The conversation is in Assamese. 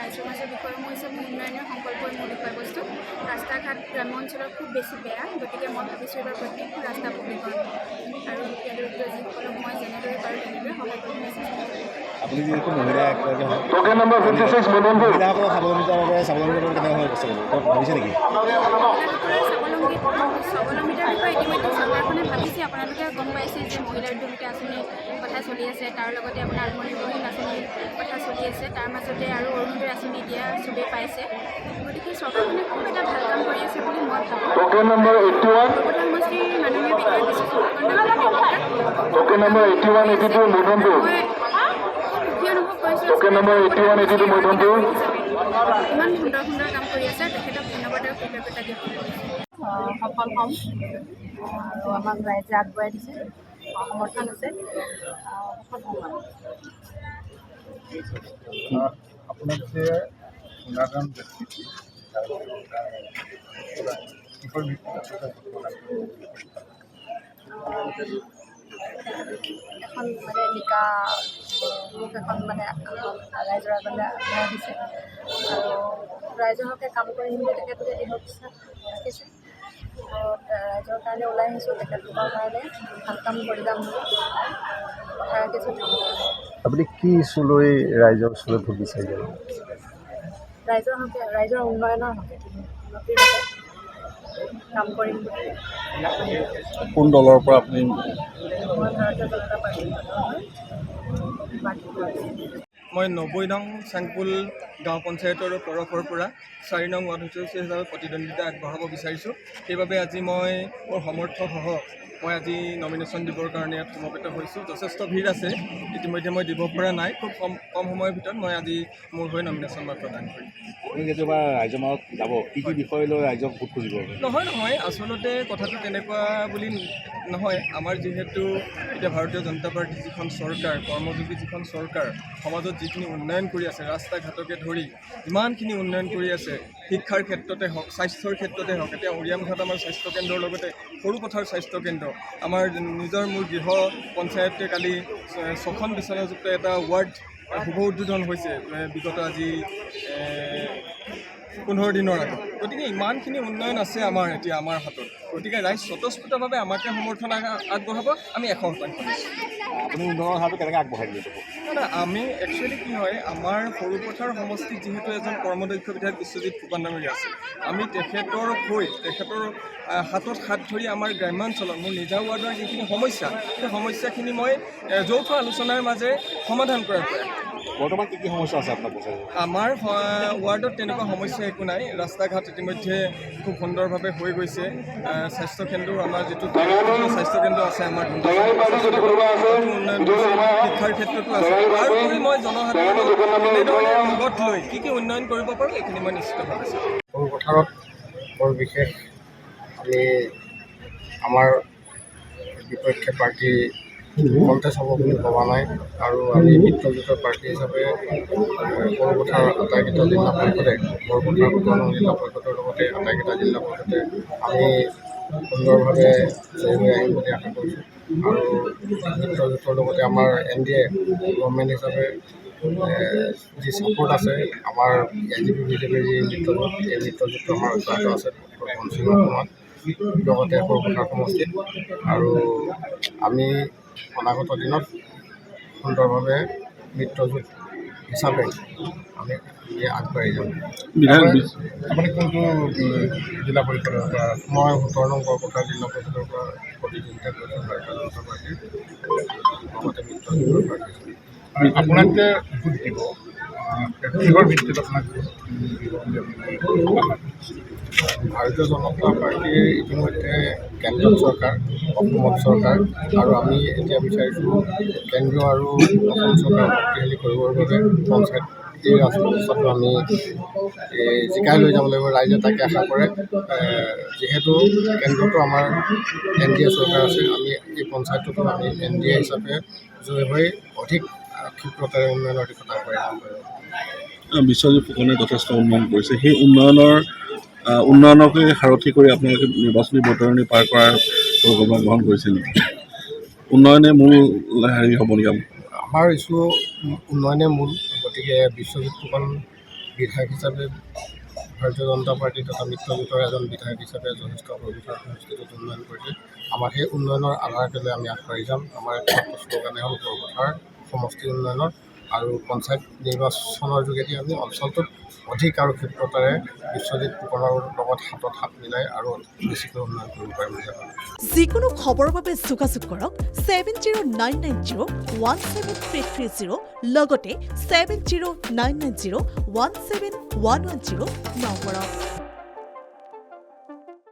ৰাইজৰ মাজত বিষয়সমূহ হৈছে মোৰ উন্নয়নৰ সংকল্পৰ মোৰ বিষয়বস্তু। ৰাস্তা ঘাট গ্ৰাম্য অঞ্চলত খুব বেছি বেয়া, গতিকে মই ভাবিছোঁ এইবাৰ প্ৰত্যেকটো ৰাস্তা পকীকৰণ আৰু দুখীয়া দৰিদ্ৰ যিসকলক মই যেনেদৰে পাৰোঁ তেনেদৰে সহায় কৰিবলৈ চেষ্টা কৰিম। আপুনি যিহেতু মহিলা এগৰাকী হয়, মহিলাসকলৰ স্বাৱলম্বিতাৰ বাবে স্বাৱলম্বিতাৰ কেনেকৈ হয় বস্তু ভাবিছে নেকি? মহিলাসকলৰ স্বাৱলম্বিতাৰ বিষয়ে ইতিমধ্যে চৰকাৰখনে ভাবিছে। আপোনালোকে গম পাইছে যে মহিলা উদ্যমিতা আঁচনিৰ কথা চলি আছে, তাৰ লগতে আপোনাৰ আত্মনিৰ্ভৰশীল আঁচনিৰ কথা চলি আছে, তাৰ মাজতে আৰু অৰুণোদয় আঁচনি এতিয়া চবেই পাইছে। গতিকে চৰকাৰখনে খুব এটা ভাল কাম কৰি আছে বুলি মই ভাবোঁ। সমষ্টিৰ মাননীয় বিধায়ক বিশ্বজিৎ ফুকন ডাঙৰীয়াৰ ইমান সুন্দৰ সুন্দৰ কাম কৰি আছে, তেখেতক ধন্যবাদ আৰু কৃতজ্ঞতা জ্ঞাপন কৰিছোঁ। সফল হ'ম আৰু আমাক ৰাইজে আগবঢ়াই দিছে, সমৰ্থন আছে, সফল হ'ম আৰু। আপোনালোকে গুণাগান এখন মানে নিকা মোক এখন মানে ৰাইজৰ আগলৈ আগবঢ়াই দিছে আৰু ৰাইজৰ হকে কাম কৰিম বুলি তেখেতলোকে দৃঢ় বিশ্বাস ৰাখিছে। ৰাইজৰ কাৰণে ওলাই আহিছোঁ, তেখেতলোকৰ কাৰণে ভাল কাম কৰি যাম বুলি কথা ৰাখিছোঁ। আপুনি কি ইছ্যুলৈ ৰাইজৰ ওচৰলৈ ভোট বিচাৰিছে? ৰাইজৰ হকে, ৰাইজৰ উন্নয়নৰ হকে, উন্নতিৰ হকে কাম কৰিম বুলি। কোন দলৰ পৰা আপুনি? মই ভাৰতীয় জনতা পাৰ্টীৰ মই 90 নং চাংপুল গাঁও পঞ্চায়তৰ তৰফৰ পৰা 4 নং ৱাৰ্ড সদস্য হিচাপে প্ৰতিদ্বন্দ্বিতা আগবঢ়াব বিচাৰিছোঁ। সেইবাবে আজি মই মোৰ সমৰ্থকসহ মই আজি নমিনেশ্যন দিবৰ কাৰণে ইয়াত সমবেত হৈছোঁ। যথেষ্ট ভিৰ আছে, ইতিমধ্যে মই দিব পৰা নাই। খুব কম সময়ৰ ভিতৰত মই আজি মোৰ হৈ নমিনেশ্যন মই প্ৰদান কৰিম। আপুনি কেতিয়াবা ৰাইজৰ মাজত যাব, কি বিষয় লৈ ৰাইজক ভোট খুজিব? নহয়, আচলতে কথাটো তেনেকুৱা বুলি নহয়। আমাৰ যিহেতু এতিয়া ভাৰতীয় জনতা পাৰ্টীৰ যিখন চৰকাৰ, কৰ্মযোগী যিখন চৰকাৰ, সমাজত যিখিনি উন্নয়ন কৰি আছে, ৰাস্তা ঘাটকে ধৰি ইমানখিনি উন্নয়ন কৰি আছে, শিক্ষাৰ ক্ষেত্ৰতে হওক, স্বাস্থ্যৰ ক্ষেত্ৰতে হওক। এতিয়া উৰিয়ামঘাট আমাৰ স্বাস্থ্যকেন্দ্ৰৰ লগতে সৰুপথাৰ স্বাস্থ্যকেন্দ্ৰ, আমাৰ নিজৰ মোৰ গৃহ পঞ্চায়তে কালি 6খন বিচনাযুক্ত এটা ৱাৰ্ড শুভ উদ্বোধন হৈছে বিগত আজি 15 দিনৰ আগত। গতিকে ইমানখিনি উন্নয়ন আছে আমাৰ এতিয়া আমাৰ হাতত। গতিকে ৰাইজ স্বতঃস্ফূৰ্তভাৱে আমাকে সমৰ্থন আগবঢ়াব, আমি 100% দিছোঁ। আপুনি উন্নয়নৰ হাতত কেনেকৈ আগবঢ়াই দিলে? আমি একচুৱেলি কি হয়, আমাৰ সৰুপথাৰ সমষ্টিত যিহেতু এজন কৰ্মদক্ষ বিধায়ক বিশ্বজিৎ ফুকন ডাঙৰীয়া আছে, আমি তেখেতৰ হাতত হাত ধৰি আমাৰ গ্ৰাম্যাঞ্চলত মোৰ নিজা ৱাৰ্ডৰ যিখিনি সমস্যা, সেই সমস্যাখিনি মই যৌথ আলোচনাৰ মাজেৰে সমাধান কৰাৰ প্ৰয়াস। বৰ্তমান কি সমস্যা আছে আপোনাৰ পঞ্চায়তত? আমাৰ ৱাৰ্ডত তেনেকুৱা সমস্যা একো নাই। ৰাস্তা ঘাট ইতিমধ্যে খুব সুন্দৰভাৱে হৈ গৈছে। স্বাস্থ্যকেন্দ্ৰ, আমাৰ যিটো স্বাস্থ্যকেন্দ্ৰ আছে আমাৰ উন্নয়ন কৰিছে, শিক্ষাৰ ক্ষেত্ৰতো আছে। তাৰোপৰি মই জনসাধাৰণক এনেধৰণে লগত লৈ কি উন্নয়ন কৰিব পাৰোঁ এইখিনি মই নিশ্চিতভাৱে চাম। সৰু পথাৰত বৰ বিশেষ আমি আমাৰ বিপক্ষে পাৰ্টি কণ্টেষ্ট হ'ব বুলি ভবা নাই আৰু আমি মিত্ৰজোঁটৰ পাৰ্টি হিচাপে সৰুপথাৰ আটাইকেইটা জিলা পৰিষদে, বৰপথাৰ 17 নং জিলা পৰিষদৰ লগতে আটাইকেইটা জিলা পৰিষদে আমি সুন্দৰভাৱে জয়ী হৈ আহিম বুলি আশা কৰিছোঁ। আৰু মিত্ৰজোঁটৰ লগতে আমাৰ NDA গভৰ্ণমেণ্ট হিচাপে যি ছাপোৰ্ট আছে, আমাৰ AGP BJPৰ যি মিত্ৰজোঁট, এই মিত্ৰজোঁটটো আমাৰ অব্যাহত আছে সীমাত, লগতে সৰুপথাৰ সমষ্টিত। আৰু আমি অনাগত দিনত সুন্দৰভাৱে মিত্ৰজোঁট হিচাপে আমি আগবাঢ়ি যাম। আপুনি কোনটো জিলা পৰিষদৰ পৰা? মই 17 নং বৰপথাৰ জিলা পৰিষদৰ পৰা প্ৰতিযোগিতা কৰিছোঁ ভাৰতীয় জনতা পাৰ্টীৰ লগতে মিত্ৰজোঁটৰ পাৰ্টি। আপোনাক যে ভোট দিব, কিহৰ ভিত্তিত আপোনাক ভাৰতীয় জনতা পাৰ্টীৰ ইতিমধ্যে কেন্দ্ৰীয় চৰকাৰ, অসমত চৰকাৰ, আৰু আমি এতিয়া বিচাৰিছোঁ কেন্দ্ৰীয় আৰু অসম চৰকাৰ শক্তিশালী কৰিবৰ বাবে পঞ্চায়ত এই ৰাজব্যৱস্থাটো আমি জিকাই লৈ যাব লাগিব। ৰাইজে তাকে আশা কৰে। যিহেতু কেন্দ্ৰতো আমাৰ NDA চৰকাৰ আছে, আমি এই পঞ্চায়ততো আমি NDA হিচাপে জয়ী হৈ অধিক ক্ষিপ্ৰতাৰে উন্নয়নৰ দিশত আগবাঢ়ি যাব পাৰিব। বিশ্বজিৎ ফুকনে যথেষ্ট উন্নয়ন কৰিছে, সেই উন্নয়নকে সাৰথি কৰি আপোনালোকে নিৰ্বাচনী বতৰণি পাৰ কৰাৰ পৰিকল্পনা গ্ৰহণ কৰিছে নেকি? উন্নয়নে মূল হেৰি হ'ব নেকি? আমাৰ ইছ্যু উন্নয়নে মূল, গতিকে বিশ্বজিৎ ফুকন বিধায়ক হিচাপে ভাৰতীয় জনতা পাৰ্টি তথা মিত্ৰজোঁটৰ এজন বিধায়ক হিচাপে যথেষ্ট সৰুপথাৰ সমষ্টিটোত উন্নয়ন কৰিছে। আমাৰ সেই উন্নয়নৰ আধাৰকে লৈ আমি আগবাঢ়ি যাম। আমাৰ একমাত্ৰ শ্লোগানে হ'ল সৰুপথাৰ সমষ্টি উন্নয়নৰ, আৰু পঞ্চায়ত নিৰ্বাচনৰ যোগেদি আমি অঞ্চলটোত অধিক আৰু ক্ষিপ্ৰতাৰে বিশ্বজিৎ ফুকনৰ লগত হাতত হাত মিলাই আৰু বেছিকৈ উন্নয়ন কৰিব পাৰিম বুলি ভাবোঁ। যিকোনো খবৰৰ বাবে যোগাযোগ কৰক 7099017330 লগতে 7099017110 নম্বৰত।